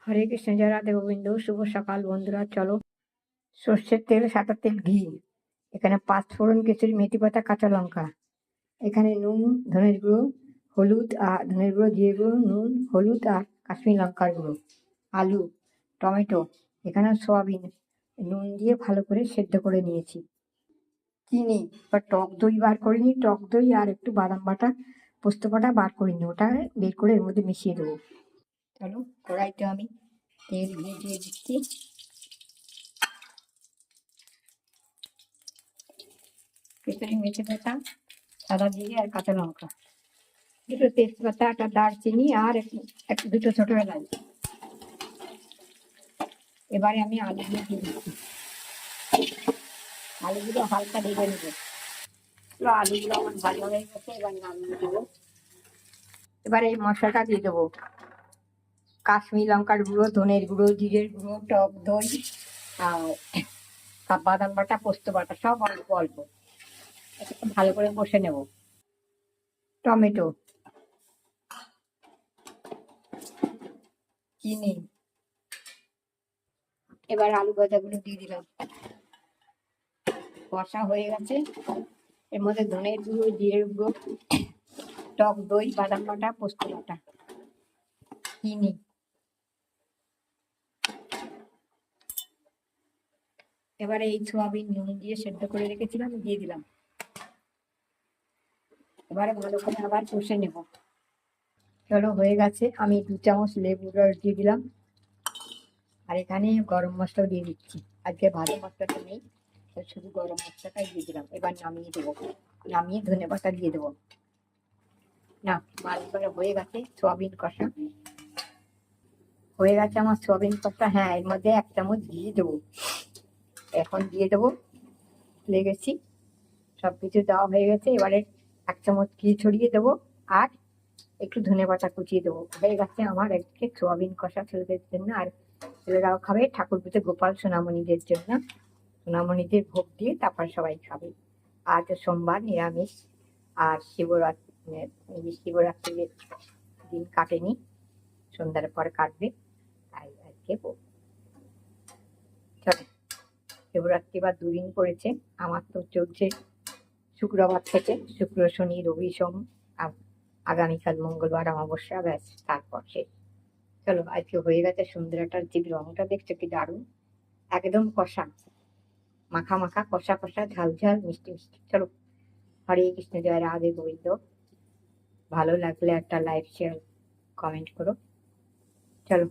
হরে কৃষ্ণ, জয় রাধে গোবিন্দ। শুভ সকাল বন্ধুরা। চলো, সর্ষের তেল, সাদা তেল, ঘি, এখানে পাঁচফোড়ন, কেশরি, মেথি পাতা, কাঁচা লঙ্কা, এখানে নুন, ধনের গুঁড়ো, হলুদ আর ধনের গুঁড়ো, জিরে গুঁড়ো, নুন, হলুদ আর কাশ্মীর লঙ্কার গুঁড়ো, আলু, টমেটো, এখানে সয়াবিন নুন দিয়ে ভালো করে সেদ্ধ করে নিয়েছি। চিনি বা টক দই বার করিনি, টক দই আর একটু বাদাম বাটা, পোস্ত বাটা বার করিনি, ওটা বের করে এর মধ্যে মিশিয়ে দেবো। চলো, কড়াইতে আমি তেল ঘি দিয়ে দিচ্ছি। কেশরি, মেথি পাতা, সাদা জিরে আর কাঁচা লঙ্কা, দুটো তেজপাতা, একটা দারচিনি আর দুটো ছোট এলাচ। এবারে আমি আলুগুলো দিয়ে দিচ্ছি। আলুগুলো হালকা ভেজে নেবো। আলুগুলো আমার ভাজা হয়ে গেছে, এবার নামিয়ে দেবো। এবারে এই মশলাটা দিয়ে দেবো। কাশ্মীর লঙ্কার গুঁড়ো, ধনের গুঁড়ো, জিরের গুঁড়ো, টক দই আর বাদাম বাটা, পোস্ত বাটা, সব অল্প অল্প ভালো করে কষে নেব। টমেটো, চিনি, এবার আলু ভাজাগুলো দিয়ে দিলাম। কষা হয়ে গেছে, এর মধ্যে ধনের গুঁড়ো, জিরের গুঁড়ো, টক দই, বাদাম বাটা, পোস্ত বাটা, চিনি, এবারে এই সোয়াবিন নুন দিয়ে সেদ্ধ করে রেখেছিলাম দিয়ে দিলাম। এবারে ভালো করে আবার কষে নেব। চলো, হয়ে গেছে। আমি 2 চামচ লেবুর রস দিয়ে দিলাম। আর এখানে গরম মশলাও দিয়ে দিচ্ছি। আজকে ভালো মশলাটা নেই, শুধু গরম মশলাটাই দিয়ে দিলাম। এবার নামিয়ে দেবো। নামিয়ে ধনে পাতা দিয়ে দেবো। না, মাছ করা হয়ে গেছে। সোয়াবিন কষা হয়ে গেছে আমার। সোয়াবিন কষা, হ্যাঁ, এর মধ্যে 1 চামচ ঘি দেবো। এখন দিয়ে দেবো। লেগেছি, সবকিছু দেওয়া হয়ে গেছে। এবারে 1 চামচ ঘি ছড়িয়ে দেবো আর একটু ধনে পাতা কুচিয়ে দেবো। হয়ে গেছে আমার একদিকে সোয়াবিন কষা ছেলেদের জন্য, আর ছেলেরাও খাবে, ঠাকুর পুজো গোপাল সোনামণিদের জন্য। সোনামণিদের ভোগ দিয়ে তারপর সবাই খাবে। আজ সোমবার, নিরামিষ। আর শিবরাত্রির দিন কাটেনি, সন্ধ্যার পর কাটবে, তাই আজকে চলে। শিবরাত্রি বা 2 দিন পড়েছে। আমার তো চলছে শুক্রবার থেকে, শুক্র, শনি, রবি, সোম, আগামীকাল মঙ্গলবার অমাবস্যা, ব্যাস, তারপর শেষ। চলো, আজকে হয়ে গেছে। সুন্দরাটার যে রংটা দেখছো কি দারুণ, একদম কষা, মাখা মাখা, কষা কষা, ঝাল ঝাল, মিষ্টি মিষ্টি। চলো, হরে কৃষ্ণ, জয় রাধে গোবিন্দ। ভালো লাগলে একটা লাইক, শেয়ার, কমেন্ট করো। চলো।